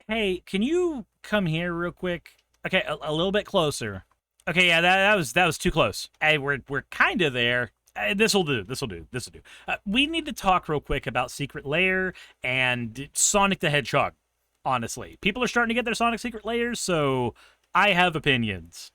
Hey, can you come here real quick? Okay, a little bit closer. Okay, yeah, that was too close. Hey, we're kind of there. This'll do. This'll do. This'll do. We need to talk real quick about Secret Lair and Sonic the Hedgehog. Honestly, people are starting to get their Sonic Secret Lairs, so I have opinions.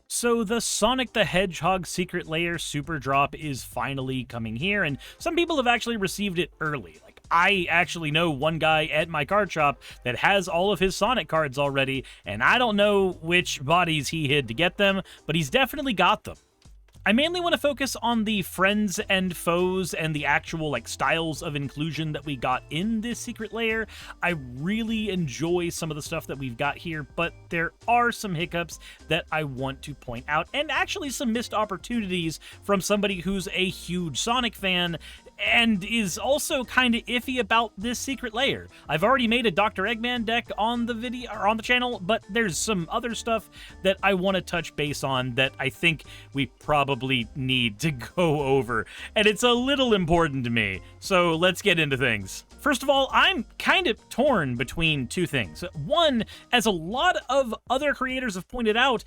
So the Sonic the Hedgehog Secret Lair Super Drop is finally coming here, and some people have actually received it early. Like, I actually know one guy at my card shop that has all of his Sonic cards already, and I don't know which bodies he hid to get them, but he's definitely got them. I mainly want to focus on the friends and foes and the actual styles of inclusion that we got in this secret lair. I really enjoy some of the stuff that we've got here, but there are some hiccups that I want to point out, and actually some missed opportunities from somebody who's a huge Sonic fan and is also kind of iffy about this secret lair. I've already made a Dr. Eggman deck on the video or on the channel, but there's some other stuff that I want to touch base on that I think we probably need to go over, and it's a little important to me. So let's get into things. First of all, I'm kind of torn between two things. One, as a lot of other creators have pointed out,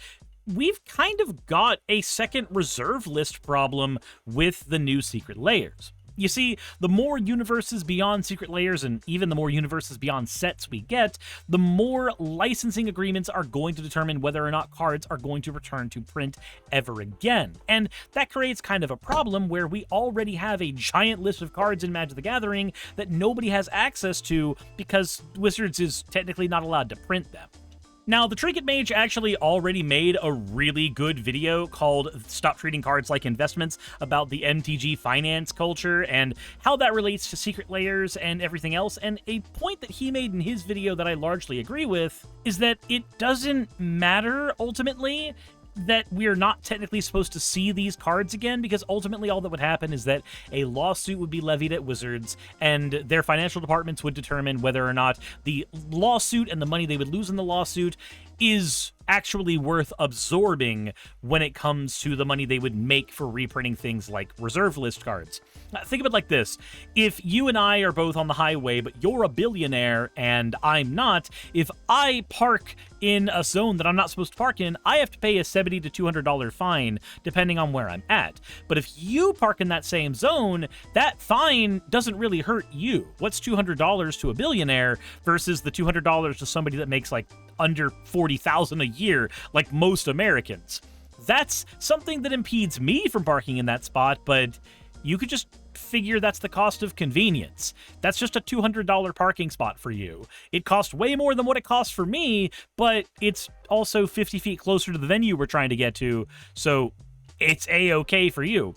we've kind of got a second reserve list problem with the new secret lairs. You see, the more universes beyond secret lairs and even the more universes beyond sets we get, the more licensing agreements are going to determine whether or not cards are going to return to print ever again. And that creates kind of a problem where we already have a giant list of cards in Magic the Gathering that nobody has access to because Wizards is technically not allowed to print them. Now, the Trinket Mage actually already made a really good video called Stop Treating Cards Like Investments about the MTG finance culture and how that relates to secret lairs and everything else, and a point that he made in his video that I largely agree with is that it doesn't matter, ultimately, that we're not technically supposed to see these cards again, because ultimately all that would happen is that a lawsuit would be levied at Wizards, and their financial departments would determine whether or not the lawsuit and the money they would lose in the lawsuit is actually worth absorbing when it comes to the money they would make for reprinting things like reserve list cards. Think of it like this. If you and I are both on the highway, but you're a billionaire and I'm not, if I park in a zone that I'm not supposed to park in, I have to pay a $70 to $200 fine, depending on where I'm at. But if you park in that same zone, that fine doesn't really hurt you. What's $200 to a billionaire versus the $200 to somebody that makes under $40,000 a year, like most Americans? That's something that impedes me from parking in that spot, but you could just figure that's the cost of convenience. That's just a $200 parking spot for you. It costs way more than what it costs for me, but it's also 50 feet closer to the venue we're trying to get to, so it's a-okay for you.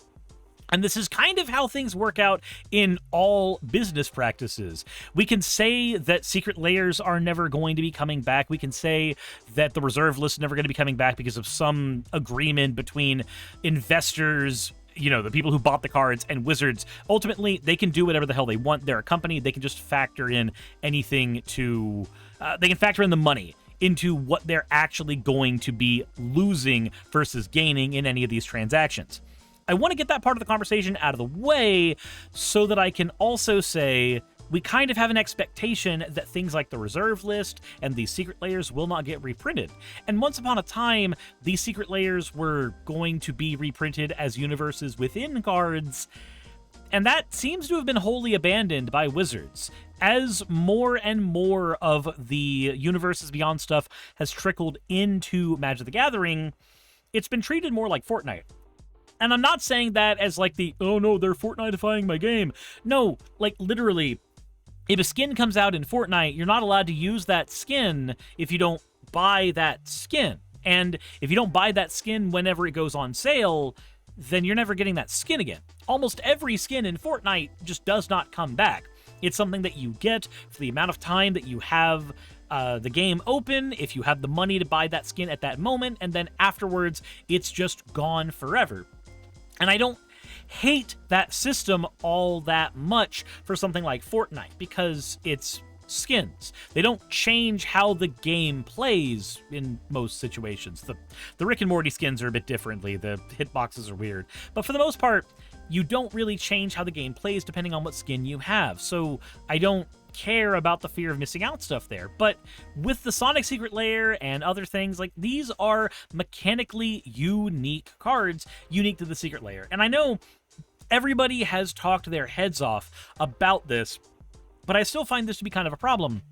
And this is kind of how things work out in all business practices. We can say that secret lairs are never going to be coming back. We can say that the reserve list is never going to be coming back because of some agreement between investors, the people who bought the cards, and Wizards. Ultimately, they can do whatever the hell they want. They're a company. They can just factor in anything to... they can factor in the money into what they're actually going to be losing versus gaining in any of these transactions. I want to get that part of the conversation out of the way so that I can also say we kind of have an expectation that things like the reserve list and these secret lairs will not get reprinted. And once upon a time, these secret lairs were going to be reprinted as universes within cards, and that seems to have been wholly abandoned by Wizards. As more and more of the universes beyond stuff has trickled into Magic the Gathering, it's been treated more like Fortnite. And I'm not saying that as oh no, they're Fortniteifying my game. No, literally, if a skin comes out in Fortnite, you're not allowed to use that skin if you don't buy that skin. And if you don't buy that skin whenever it goes on sale, then you're never getting that skin again. Almost every skin in Fortnite just does not come back. It's something that you get for the amount of time that you have the game open, if you have the money to buy that skin at that moment, and then afterwards, it's just gone forever. And I don't hate that system all that much for something like Fortnite, because it's skins. They don't change how the game plays in most situations. The Rick and Morty skins are a bit differently. The hitboxes are weird. But for the most part, you don't really change how the game plays depending on what skin you have. So I don't care about the fear of missing out stuff there. But with the Sonic Secret Lair and other things, like, these are mechanically unique cards, unique to the Secret Lair. And I know everybody has talked their heads off about this, but I still find this to be kind of a problem.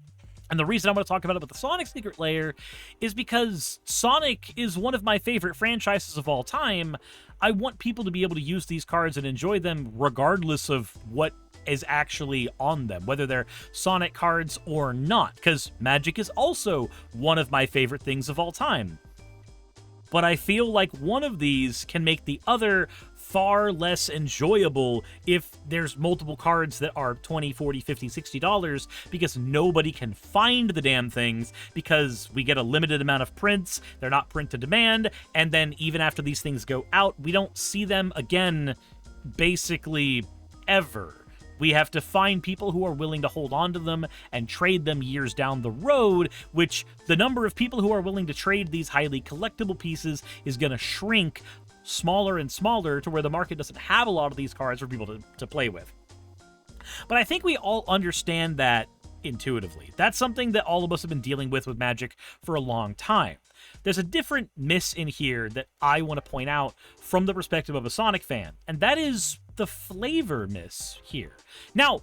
And the reason I want to talk about it with the Sonic Secret Lair is because Sonic is one of my favorite franchises of all time. I want people to be able to use these cards and enjoy them regardless of what is actually on them, whether they're Sonic cards or not, because Magic is also one of my favorite things of all time. But I feel like one of these can make the other far less enjoyable if there's multiple cards that are $20, $40, $50, $60, because nobody can find the damn things, because we get a limited amount of prints, they're not print to demand, and then even after these things go out, we don't see them again basically ever. We have to find people who are willing to hold on to them and trade them years down the road, which the number of people who are willing to trade these highly collectible pieces is going to shrink smaller and smaller to where the market doesn't have a lot of these cards for people to play with. But I think we all understand that intuitively. That's something that all of us have been dealing with Magic for a long time. There's a different miss in here that I want to point out from the perspective of a Sonic fan, and that is the flavor miss here. Now,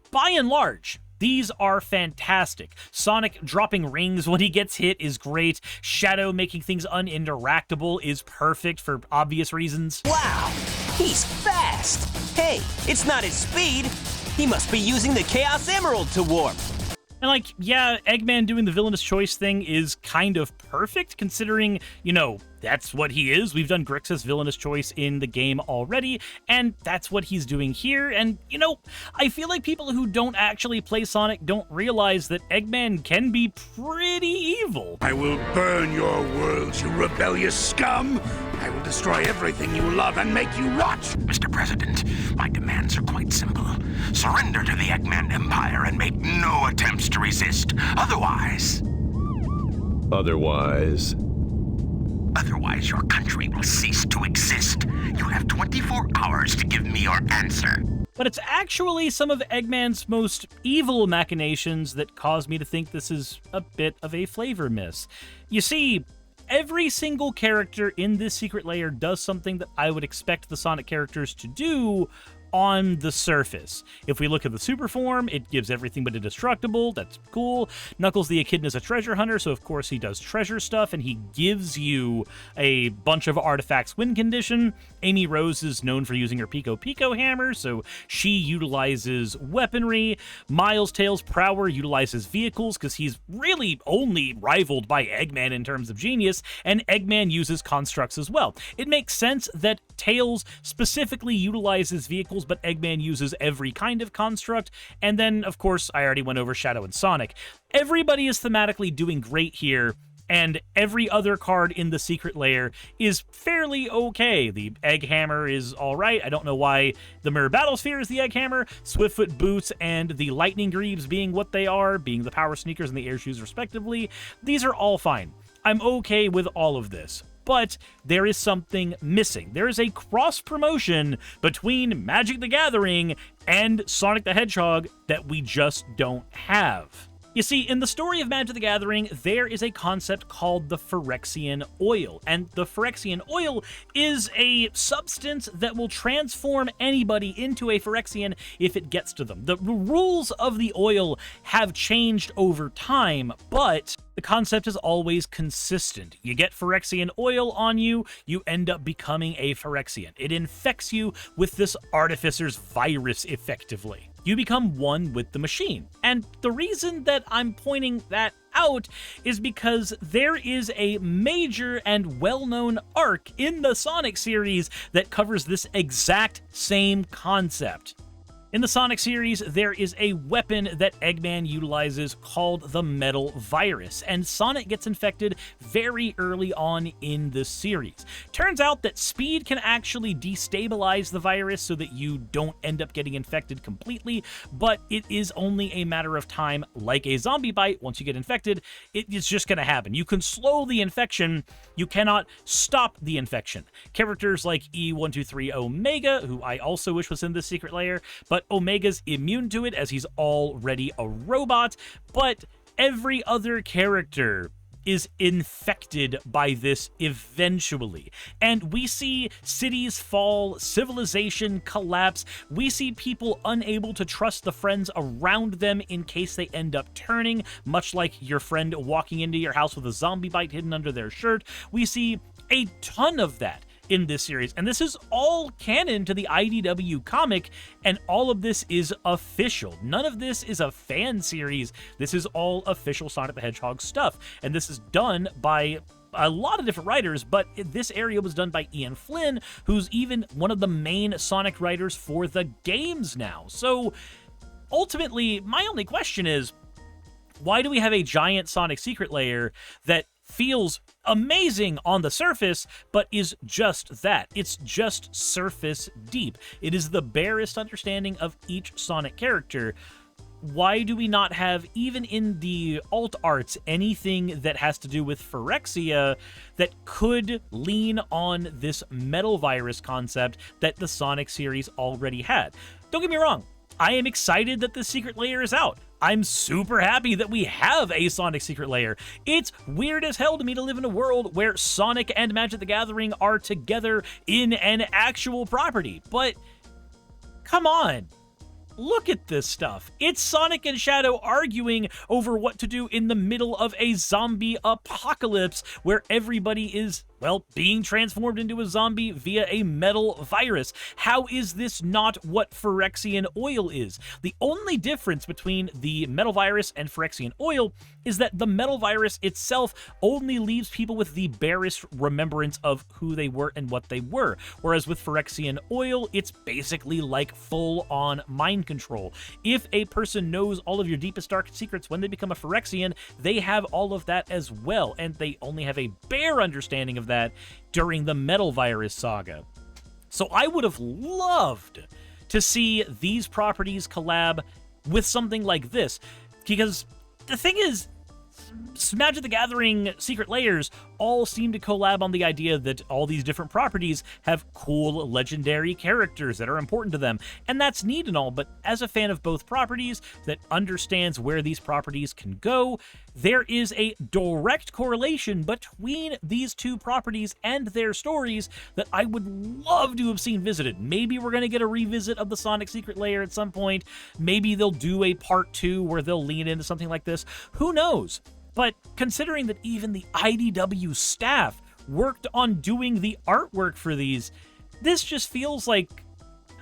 by and large, these are fantastic. Sonic dropping rings when he gets hit is great. Shadow making things uninteractable is perfect for obvious reasons. Wow, he's fast! Hey, it's not his speed. He must be using the Chaos Emerald to warp. And, like, yeah, Eggman doing the villainous choice thing is kind of perfect, considering, you know, that's what he is. We've done Grixis villainous choice in the game already, and that's what he's doing here. And, you know, I feel like people who don't actually play Sonic don't realize that Eggman can be pretty evil. I will burn your world, you rebellious scum! I will destroy everything you love and make you rot! Mr. President, my demands are quite simple. Surrender to the Eggman Empire and make no attempts to resist. Otherwise, your country will cease to exist. You have 24 hours to give me your answer. But it's actually some of Eggman's most evil machinations that cause me to think this is a bit of a flavor miss. You see, every single character in this Secret Lair does something that I would expect the Sonic characters to do on the surface. If we look at the super form, it gives everything but indestructible. That's cool. Knuckles the Echidna is a treasure hunter, so of course he does treasure stuff, and he gives you a bunch of artifacts win condition. Amy Rose is known for using her Pico Pico hammer, so she utilizes weaponry. Miles Tails Prower utilizes vehicles, because he's really only rivaled by Eggman in terms of genius, and Eggman uses constructs as well. It makes sense that Tails specifically utilizes vehicles, but Eggman uses every kind of construct. And then, of course, I already went over Shadow and Sonic. Everybody is thematically doing great here, and every other card in the Secret Lair is fairly okay. The Egg Hammer is alright. I don't know why the Mirror Battlesphere is the Egg Hammer. Swiftfoot Boots and the Lightning Greaves being what they are, being the Power Sneakers and the Air Shoes respectively, these are all fine. I'm okay with all of this. But there is something missing. There is a cross-promotion between Magic the Gathering and Sonic the Hedgehog that we just don't have. You see, in the story of Magic the Gathering, there is a concept called the Phyrexian Oil, and the Phyrexian Oil is a substance that will transform anybody into a Phyrexian if it gets to them. The rules of the oil have changed over time, but the concept is always consistent. You get Phyrexian Oil on you, you end up becoming a Phyrexian. It infects you with this Artificer's virus, effectively. You become one with the machine. And the reason that I'm pointing that out is because there is a major and well-known arc in the Sonic series that covers this exact same concept. In the Sonic series, there is a weapon that Eggman utilizes called the Metal Virus, and Sonic gets infected very early on in the series. Turns out that speed can actually destabilize the virus so that you don't end up getting infected completely, but it is only a matter of time. Like a zombie bite, once you get infected, it is just going to happen. You can slow the infection, you cannot stop the infection. Characters like E123 Omega, who I also wish was in this secret layer, but Omega's immune to it as he's already a robot, but every other character is infected by this eventually. And we see cities fall, civilization collapse, we see people unable to trust the friends around them in case they end up turning, much like your friend walking into your house with a zombie bite hidden under their shirt. We see a ton of that in this series, and this is all canon to the IDW comic, and all of this is official. None of this is a fan series. This is all official Sonic the Hedgehog stuff, and this is done by a lot of different writers, but this area was done by Ian Flynn, who's even one of the main Sonic writers for the games now. So ultimately, my only question is, why do we have a giant Sonic secret layer that feels amazing on the surface, but is just that? It's just surface deep. It is the barest understanding of each Sonic character. Why do we not have, even in the alt arts, anything that has to do with Phyrexia that could lean on this metal virus concept that the Sonic series already had? Don't get me wrong, I am excited that the secret layer is out. I'm super happy that we have a Sonic secret layer. It's weird as hell to me to live in a world where Sonic and Magic the Gathering are together in an actual property, but come on. Look at this stuff. It's Sonic and Shadow arguing over what to do in the middle of a zombie apocalypse where everybody is, well, being transformed into a zombie via a metal virus. How is this not what Phyrexian oil is? The only difference between the metal virus and Phyrexian oil is that the metal virus itself only leaves people with the barest remembrance of who they were and what they were, whereas with Phyrexian oil, it's basically like full-on mind control. If a person knows all of your deepest, darkest secrets when they become a Phyrexian, they have all of that as well, and they only have a bare understanding of that during the Metal Virus saga. So I would have loved to see these properties collab with something like this, because the thing is, Magic the Gathering secret layers all seem to collab on the idea that all these different properties have cool legendary characters that are important to them, and that's neat and all, but as a fan of both properties that understands where these properties can go, there is a direct correlation between these two properties and their stories that I would love to have seen visited. Maybe we're going to get a revisit of the Sonic secret layer at some point. Maybe they'll do a part 2 where they'll lean into something like this. Who knows? But considering that even the IDW staff worked on doing the artwork for these, this just feels like,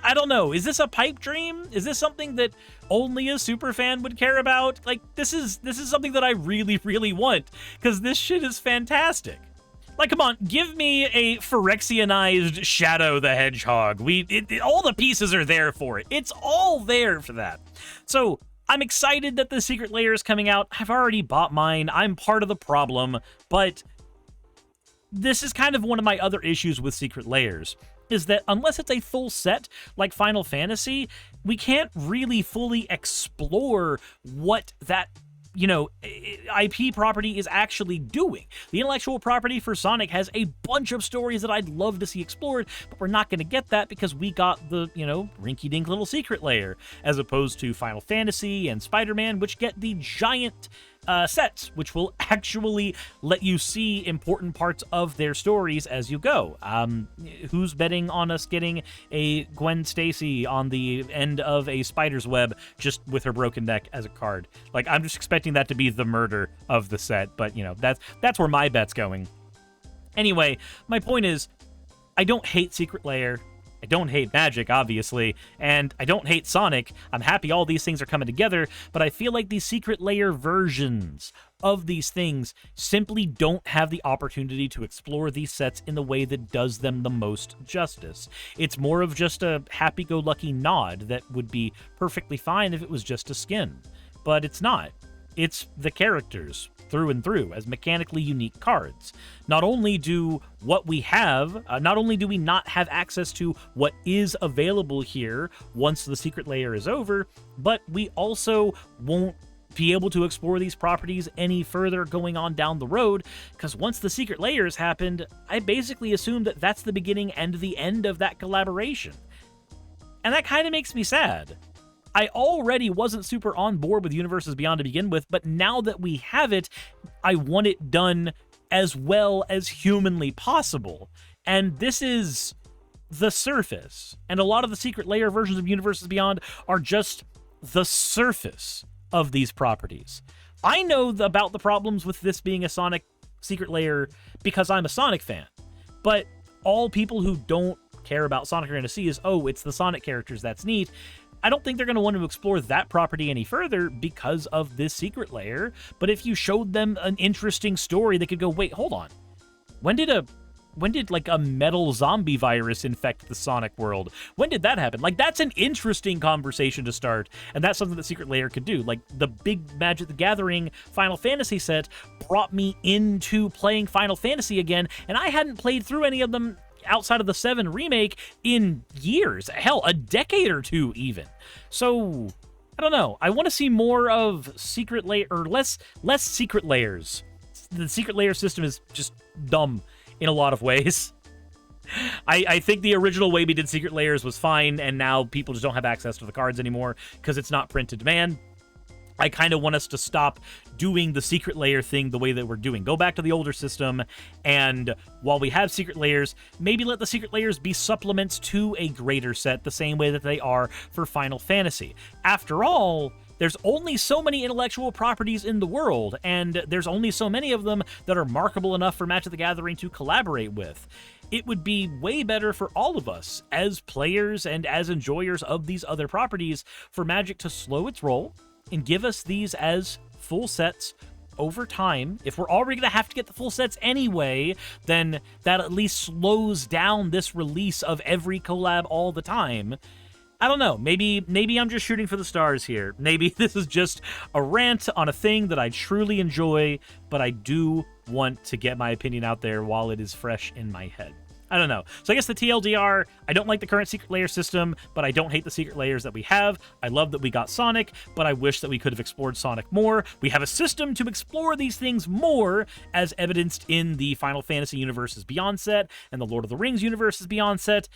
I don't know, is this a pipe dream? Is this something that only a superfan would care about? Like, this is something that I really, really want, because this shit is fantastic. Like, come on, give me a Phyrexianized Shadow the Hedgehog. All the pieces are there for it. It's all there for that. So I'm excited that the secret layer is coming out. I've already bought mine. I'm part of the problem, but this is kind of one of my other issues with secret layers, is that unless it's a full set like Final Fantasy, we can't really fully explore what that, you know, IP property is actually doing. The intellectual property for Sonic has a bunch of stories that I'd love to see explored, but we're not going to get that because we got the, you know, rinky-dink little secret layer, as opposed to Final Fantasy and Spider-Man, which get the giant sets, which will actually let you see important parts of their stories as you go. Who's betting on us getting a Gwen Stacy on the end of a spider's web just with her broken neck as a card? Like, I'm just expecting that to be the murder of the set, but, you know, that's where my bet's going. Anyway, my point is, I don't hate Secret Lair. I don't hate Magic, obviously, and I don't hate Sonic. I'm happy all these things are coming together, but I feel like these Secret Lair versions of these things simply don't have the opportunity to explore these sets in the way that does them the most justice. It's more of just a happy-go-lucky nod that would be perfectly fine if it was just a skin, but it's not. It's the characters through and through as mechanically unique cards. Not only do we not have access to what is available here once the Secret Lair is over, but we also won't be able to explore these properties any further going on down the road, because once the Secret Lairs happened, I basically assumed that that's the beginning and the end of that collaboration. And that kind of makes me sad. I already wasn't super on board with Universes Beyond to begin with, but now that we have it, I want it done as well as humanly possible. And this is the surface. And a lot of the Secret Lair versions of Universes Beyond are just the surface of these properties. I know about the problems with this being a Sonic Secret Lair because I'm a Sonic fan, but all people who don't care about Sonic are going to see is, oh, it's the Sonic characters, that's neat. I don't think they're going to want to explore that property any further because of this Secret Lair, but if you showed them an interesting story, they could go, wait, hold on. When did like a metal zombie virus infect the Sonic world? When did that happen? Like, that's an interesting conversation to start, and that's something that Secret Lair could do. Like, the big Magic the Gathering Final Fantasy set brought me into playing Final Fantasy again, and I hadn't played through any of them outside of the 7 remake in years. Hell, a decade or two even. So, I don't know. I want to see more of Secret Lair, or less Secret Lairs. The Secret Lair system is just dumb in a lot of ways. I think the original way we did Secret Lairs was fine, and now people just don't have access to the cards anymore because it's not print to demand. I kind of want us to stop doing the Secret Lair thing the way that we're doing. Go back to the older system, and while we have Secret Lairs, maybe let the Secret Lairs be supplements to a greater set the same way that they are for Final Fantasy. After all, there's only so many intellectual properties in the world, and there's only so many of them that are markable enough for Magic the Gathering to collaborate with. It would be way better for all of us, as players and as enjoyers of these other properties, for Magic to slow its roll and give us these as full sets over time. If we're already going to have to get the full sets anyway, then that at least slows down this release of every collab all the time. I don't know. Maybe I'm just shooting for the stars here. Maybe this is just a rant on a thing that I truly enjoy, but I do want to get my opinion out there while it is fresh in my head. I don't know. So I guess the TLDR, I don't like the current Secret Lair system, but I don't hate the Secret Lairs that we have. I love that we got Sonic, but I wish that we could have explored Sonic more. We have a system to explore these things more, as evidenced in the Final Fantasy Universes Beyond set and the Lord of the Rings Universes Beyond set,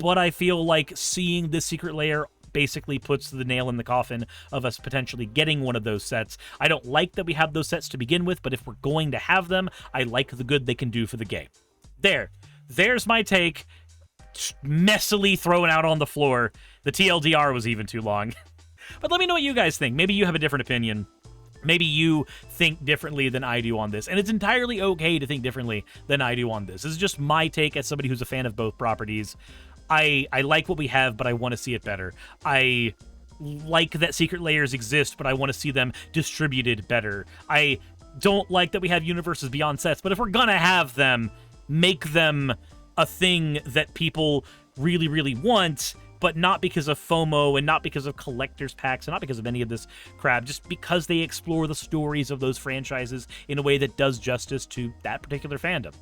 but I feel like seeing this Secret Lair basically puts the nail in the coffin of us potentially getting one of those sets. I don't like that we have those sets to begin with, but if we're going to have them, I like the good they can do for the game. There's my take, messily thrown out on the floor. The TLDR was even too long. But let me know what you guys think. Maybe you have a different opinion. Maybe you think differently than I do on this. And it's entirely okay to think differently than I do on this. This is just my take as somebody who's a fan of both properties. I like what we have, but I want to see it better. I like that Secret Lairs exist, but I want to see them distributed better. I don't like that we have Universes Beyond sets, but if we're gonna have them, make them a thing that people really, really want, but not because of FOMO and not because of collector's packs and not because of any of this crap, just because they explore the stories of those franchises in a way that does justice to that particular fandom.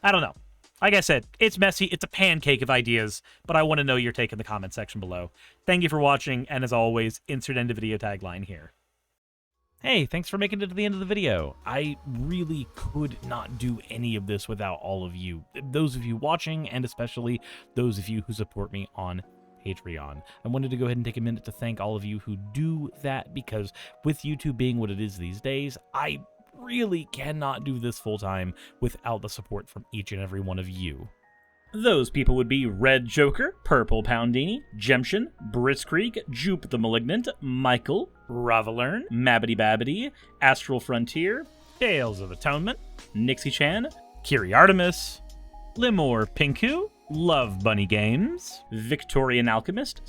I don't know. Like I said, it's messy, it's a pancake of ideas, but I want to know your take in the comment section below. Thank you for watching, and as always, insert end of video tagline here. Hey, thanks for making it to the end of the video. I really could not do any of this without all of you. Those of you watching, and especially those of you who support me on Patreon. I wanted to go ahead and take a minute to thank all of you who do that, because with YouTube being what it is these days, I really cannot do this full-time without the support from each and every one of you. Those people would be Red Joker, Purple Poundini, Jemshin, Britzkrieg, Jupe the Malignant, Michael, Ravalern, Mabbity Babbity, Astral Frontier, Tales of Atonement, Nixie Chan, Kiri Artemis, Limor Pinku, Love Bunny Games, Victorian Alchemist,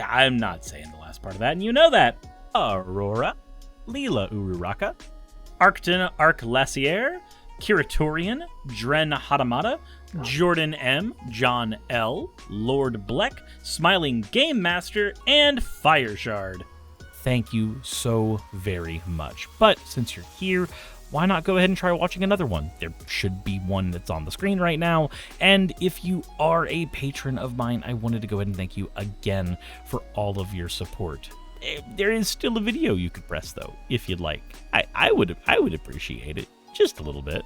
I'm not saying the last part of that, and you know that. Aurora, Leela Uraraka, Arcton Arclacier, Kiratorian, Dren Hadamata, Jordan M, John L, Lord Bleck, Smiling Game Master, and Fire Shard. Thank you so very much. But since you're here, why not go ahead and try watching another one? There should be one that's on the screen right now. And if you are a patron of mine, I wanted to go ahead and thank you again for all of your support. There is still a video you could press though, if you'd like. I would appreciate it just a little bit.